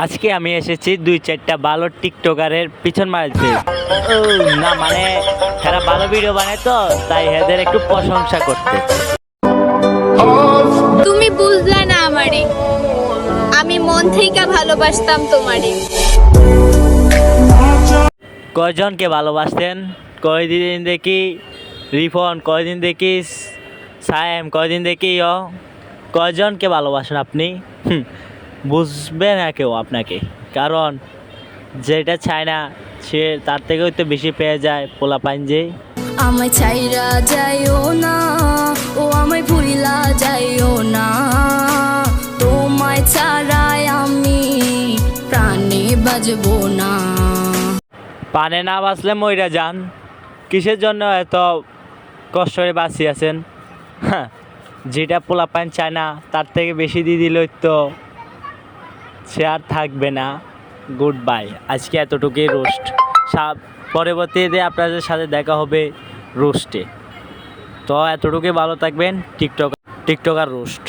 আজকে আমি এসেছি 2-4টা ভালো টিকটকারের পিছন মারতে। ও না মানে এরা ভালো ভিডিও বানায় তো তাই এদের একটু প্রশংসা করতে। তুমি বুঝলা না আমারে, আমি মন থেকে ভালোবাসতাম তোমারে। কয়জনকে ভালোবাসতেন? কয়দিন দেখি রিফন, কয়দিন দেখি সায়েম, কয়দিন দেখি কয়জনকে ভালোবাসেন আপনি? বুঝবে না কেউ আপনাকে, কারণ যেটা চায় না সে তার থেকেও তো বেশি পেয়ে যায় পোলাপাইন যে। আমায় ছাইরা যাইও না, ও আমায় ভুইলা যাইও না, তোমায় ছাড়াই আমি প্রাণে বাজবো না। পানে না বাঁচলে মইরা যান, কিসের জন্য এত কষ্ট করে বাঁচিয়েছেন? হ্যাঁ, যেটা পোলাপাইন চায় না তার থেকে বেশি দিয়ে দিল তো সে আর থাকবে না। গুড বাই, আজকে এতটুকুই রোস্ট। পরবর্তীতে আপনাদের সাথে দেখা হবে রোস্টে। তো এতটুকুই, ভালো থাকবেন। TikToker roast.